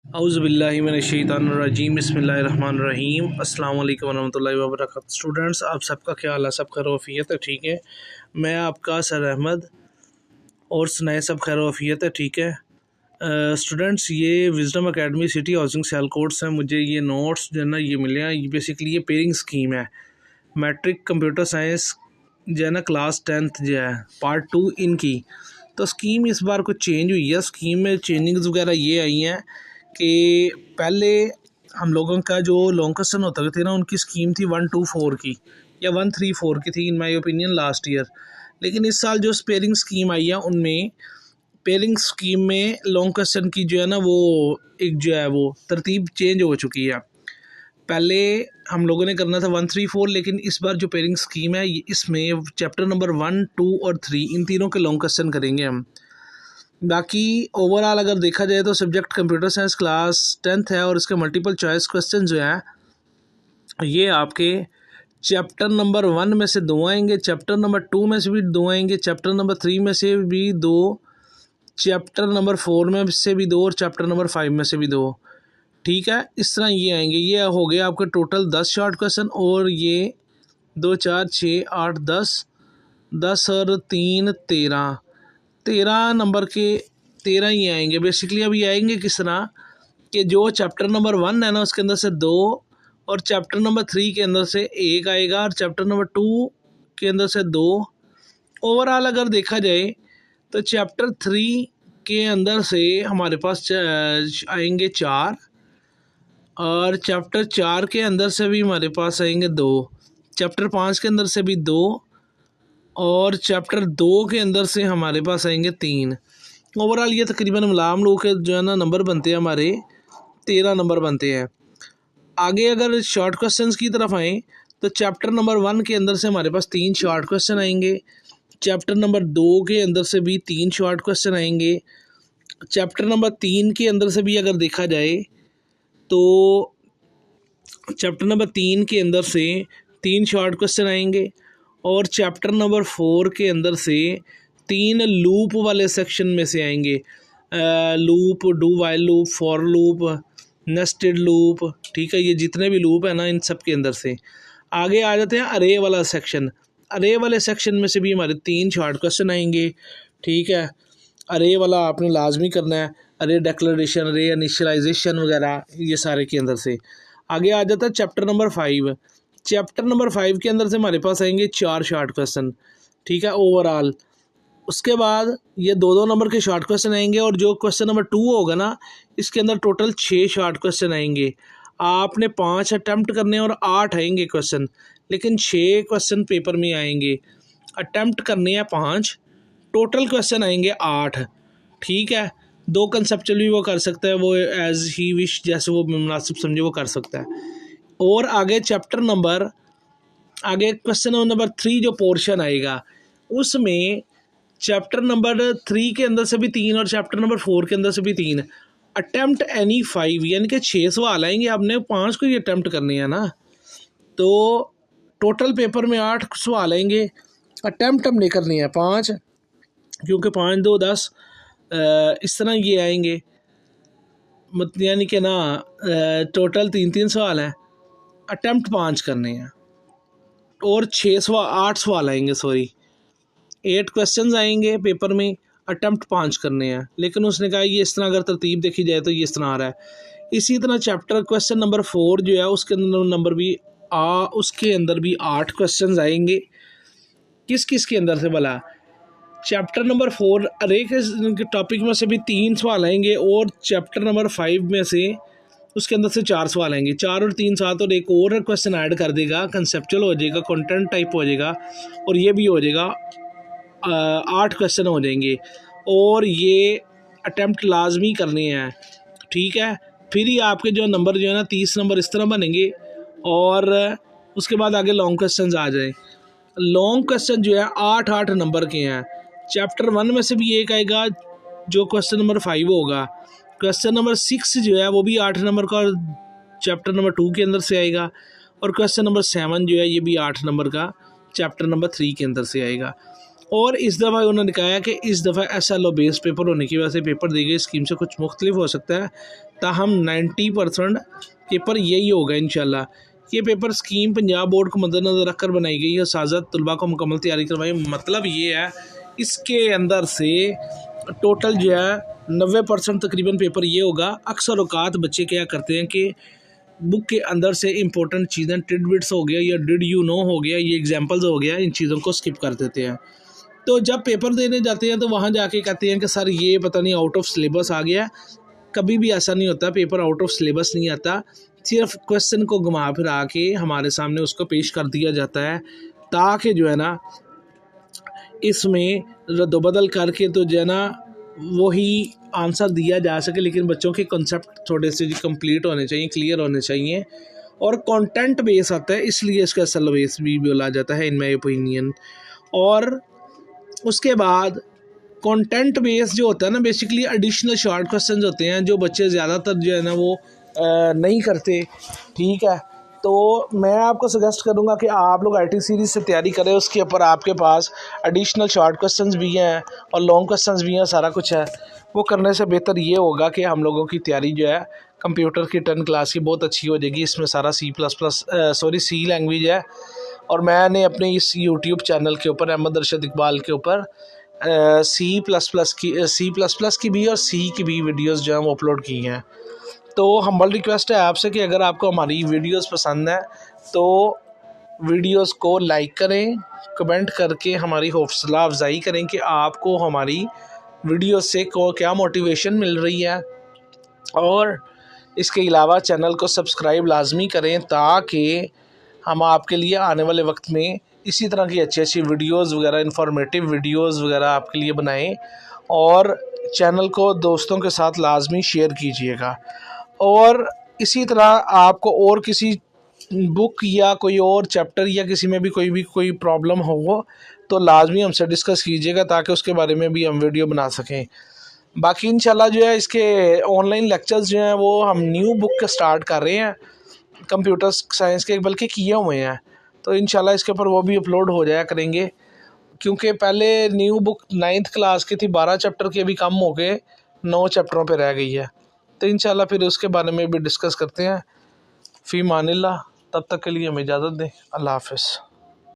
औज़ुबिल्लाहिमिनश्शैतानिर्रजीम बिस्मिल्लाहिर्रहमानिर्रहीम अस्सलाम वालेकुम वरहमतुल्लाहि वबरकातुहू। स्टूडेंट्स, आप सबका ख्याल है, सब खैर वफ़ियत है, ठीक है। मैं आपका सर अहमद, और सुनाए सब खैर वफ़ियत है, ठीक है। स्टूडेंट्स, ये wisdom academy city housing Sialkot से मुझे ये नोट्स जो है ना ये मिले हैं। ये बेसिकली ये पेयरिंग स्कीम है, मैट्रिक कंप्यूटर साइंस जो है ना क्लास 10th जो है पार्ट 2 इनकी। तो स्कीम इस बार कुछ चेंज हुई है। स्कीम में चेंजिंग्स वगैरह ये आई हैं कि पहले हम लोगों का जो लॉन्ग क्वेश्चन होता थे ना, उनकी स्कीम थी 124 की या 134 की थी in my opinion last year. लेकिन इस साल जो पेयरिंग स्कीम आई है उनमें पेयरिंग स्कीम में लॉन्ग क्वेश्चन की जो है ना वो एक जो है वो तरतीब चेंज हो चुकी है। पहले हम लोगों ने करना था 134, लेकिन इस बार जो पेयरिंग स्कीम है इसमें चैप्टर नंबर 1, 2 और 3 इन तीनों के लॉन्ग क्वेश्चन करेंगे हम। बाकी ओवरऑल अगर देखा जाए तो subject computer science class 10th है, और इसके मल्टीपल चॉइस क्वेश्चन जो हैं ये आपके चैप्टर नंबर 1 में से 2 आएंगे, चैप्टर नंबर 2 में से भी 2 आएंगे, चैप्टर नंबर 3 में से भी 2, चैप्टर नंबर 4 में से भी 2 और चैप्टर नंबर 5 में से भी 2, ठीक है। इस तरह ये आएंगे। ये हो गया आपके टोटल 10 शॉर्ट क्वेश्चन, और ये 2 4 6 8 10 और 3 13 नंबर के 13 ही आएंगे बेसिकली। अब ये आएंगे किस तरह कि जो चैप्टर नंबर 1 है ना उसके अंदर से 2, और चैप्टर नंबर 3 के अंदर से 1 आएगा, और चैप्टर नंबर 2 के अंदर से 2। ओवरऑल अगर देखा जाए तो चैप्टर 3 के अंदर से हमारे पास आएंगे 4, और चैप्टर 4 के अंदर से भी हमारे पास आएंगे 2, चैप्टर 5 के अंदर से भी 2, और चैप्टर 2 के अंदर से हमारे पास आएंगे 3। ओवरऑल ये तकरीबन मिलाम लोग के जो है ना नंबर बनते हैं हमारे 13 नंबर बनते हैं। आगे अगर शॉर्ट क्वेश्चंस की तरफ आएँ तो चैप्टर नंबर 1 के अंदर से हमारे पास 3 शॉर्ट क्वेश्चन आएंगे, चैप्टर नंबर 2 के अंदर से भी 3 शॉर्ट क्वेश्चन आएंगे, चैप्टर नंबर 3 के अंदर से भी अगर देखा जाए तो चैप्टर नंबर 3 के अंदर से 3 शॉर्ट क्वेश्चन आएंगे, और चैप्टर नंबर 4 के अंदर से 3 लूप वाले सेक्शन में से आएंगे। Loop, do while loop, for loop, nested loop, ठीक है। ये जितने भी लूप है ना इन सब के अंदर से आगे आ जाते हैं अरे वाला सेक्शन। अरे वाले सेक्शन में से भी हमारे 3 शॉर्ट क्वेश्चन आएंगे, ठीक है। अरे वाला आपने लाजमी करना है, अरे डिक्लेरेशन, अरे इनिशियलाइजेशन वगैरह, ये सारे के अंदर से आगे आ जाता है चैप्टर नंबर 5। चैप्टर नंबर 5 के अंदर से हमारे पास आएंगे 4 शॉर्ट क्वेश्चन, ठीक है, ओवरऑल। उसके बाद ये 2-2 नंबर के शॉर्ट क्वेश्चन आएंगे, और जो क्वेश्चन नंबर 2 होगा ना इसके अंदर टोटल 6 शॉर्ट क्वेश्चन आएंगे। आपने 5 अटैम्प्ट करने और 8 आएंगे क्वेश्चन, लेकिन 6 क्वेश्चन पेपर में आएंगे। अटैम्प्ट करने हैं 5, टोटल क्वेश्चन आएंगे 8, ठीक है। 2 कंसेप्चुअल भी वो कर सकता है, वो एज ही विश, जैसे वो मुनासिब समझे वो कर सकता है। और आगे क्वेश्चन नंबर 3 जो पोर्शन आएगा उसमें चैप्टर नंबर 3 के अंदर से भी 3 और चैप्टर नंबर 4 के अंदर से भी 3। अटैम्प्ट एनी 5, यानी कि 6 सवाल आएंगे, आपने 5 को ही अटैम्प्ट करने हैं ना। तो टोटल पेपर में 8 सवाल आएंगे, अटैम्प्ट हमने करने हैं 5, क्योंकि 5 2 10 इस तरह ये आएंगे, यानी कि ना टोटल 3-3 सवाल हैं, अटैम्प्ट 5 करने हैं, और 8 सवाल आएंगे, 8 क्वेश्चंस आएंगे पेपर में, अटैम्प्ट 5 करने हैं। लेकिन उसने कहा ये इस तरह अगर तरतीब देखी जाए तो ये इस तरह आ रहा है। इसी तरह चैप्टर क्वेश्चन नंबर 4 जो है उसके अंदर भी 8 क्वेश्चंस आएंगे। किस किस के अंदर से भला? चैप्टर नंबर 4 अरे के टॉपिक में से भी 3 सवाल आएंगे, और चैप्टर नंबर 5 में से उसके अंदर से 4 सवाल आएंगे। 4 और 3 7 और एक और क्वेश्चन ऐड कर देगा, कंसेप्चुअल हो जाएगा, कंटेंट टाइप हो जाएगा, और ये भी हो जाएगा, 8 क्वेश्चन हो जाएंगे। और ये अटैम्प्ट लाजमी करने हैं, ठीक है। फिर ही आपके जो नंबर जो है ना 30 नंबर इस तरह बनेंगे, और उसके बाद आगे लॉन्ग क्वेश्चन आ जाए। लॉन्ग क्वेश्चन जो है 8-8 नंबर के हैं। चैप्टर 1 में से भी एक आएगा जो क्वेश्चन नंबर 5 होगा। क्वेश्चन नंबर 6 जो है वो भी 8 नंबर का, और चैप्टर नंबर 2 के अंदर से आएगा। और क्वेश्चन नंबर 7 जो है ये भी 8 नंबर का, चैप्टर नंबर 3 के अंदर से आएगा। और इस दफ़ा उन्होंने कहा कि इस दफ़ा SLO बेस्ड पेपर होने की वजह से पेपर दी गई स्कीम से कुछ मुख्तलिफ हो सकता है, ताहम 90% पेपर यही होगा इंशाल्लाह। ये पेपर स्कीम पंजाब बोर्ड को मद्देनज़र रखकर बनाई गई है, साज़त तलबा को मुकम्मल तैयारी करवाई। मतलब ये है इसके अंदर से टोटल जो है 90% तकरीबन पेपर ये होगा। अक्सर औकात बच्चे क्या करते हैं कि बुक के अंदर से इंपॉर्टेंट चीज़ें टिडबिट्स हो गया या डिड यू नो हो गया, ये एग्जांपल्स हो गया, इन चीज़ों को स्किप कर देते हैं। तो जब पेपर देने जाते हैं तो वहाँ जाके कहते हैं कि सर ये पता नहीं आउट ऑफ सिलेबस आ गया। कभी भी ऐसा नहीं होता, पेपर आउट ऑफ सिलेबस नहीं आता, सिर्फ क्वेश्चन को घुमा फिरा के हमारे सामने उसको पेश कर दिया जाता है ताकि जो है ना इसमें रद्दबदल करके तो जो है ना वही आंसर दिया जा सके। लेकिन बच्चों के कॉन्सेप्ट थोड़े से कंप्लीट होने चाहिए, क्लियर होने चाहिए। और कंटेंट बेस आता है, इसलिए इसका SLO बेस भी बोला जाता है इन माय ओपिनियन। और उसके बाद कंटेंट बेस जो होता है ना, बेसिकली एडिशनल शॉर्ट क्वेश्चंस होते हैं जो बच्चे ज़्यादातर जो है ना वो नहीं करते, ठीक है। तो मैं आपको सजेस्ट करूंगा कि आप लोग IT सीरीज़ से तैयारी करें, उसके ऊपर आपके पास एडिशनल शॉर्ट क्वेश्चंस भी हैं और लॉन्ग क्वेश्चंस भी हैं, सारा कुछ है। वो करने से बेहतर ये होगा कि हम लोगों की तैयारी जो है कंप्यूटर की 10 क्लास की बहुत अच्छी हो जाएगी। इसमें सारा C लैंग्वेज है। और मैंने अपने इस YouTube चैनल के ऊपर अहमद अरशद इकबाल के ऊपर C++ की भी और C की भी वीडियोस जो है वो अपलोड की हैं। तो हम्बल रिक्वेस्ट है आपसे कि अगर आपको हमारी वीडियोस पसंद है तो वीडियोस को लाइक करें, कमेंट करके हमारी हौसला अफजाई करें कि आपको हमारी वीडियोस से क्या मोटिवेशन मिल रही है। और इसके अलावा चैनल को सब्सक्राइब लाजमी करें ताकि हम आपके लिए आने वाले वक्त में इसी तरह की अच्छी अच्छी वीडियोस वगैरह, इंफॉर्मेटिव वीडियोस वगैरह आपके लिए बनाएं। और चैनल को दोस्तों के साथ लाजमी शेयर कीजिएगा। और इसी तरह आपको और किसी बुक या कोई और चैप्टर या किसी में भी कोई प्रॉब्लम हो तो लाजमी हमसे डिस्कस कीजिएगा ताकि उसके बारे में भी हम वीडियो बना सकें। बाकी इंशाल्लाह जो है इसके ऑनलाइन लेक्चर्स जो हैं वो हम न्यू बुक स्टार्ट कर रहे हैं कंप्यूटर साइंस के, बल्कि किए हुए हैं। तो इंशाल्लाह इसके ऊपर वो भी अपलोड हो जाया करेंगे, क्योंकि पहले न्यू बुक 9th क्लास की थी, 12 चैप्टर की अभी कम हो गए 9 चैप्टरों पे रह गई है। तो इंशाल्लाह फिर उसके बारे में भी डिस्कस करते हैं। फ़ी मानिल्लाह, तब तक के लिए हमें इजाज़त दें। अल्लाह हाफ़िज़।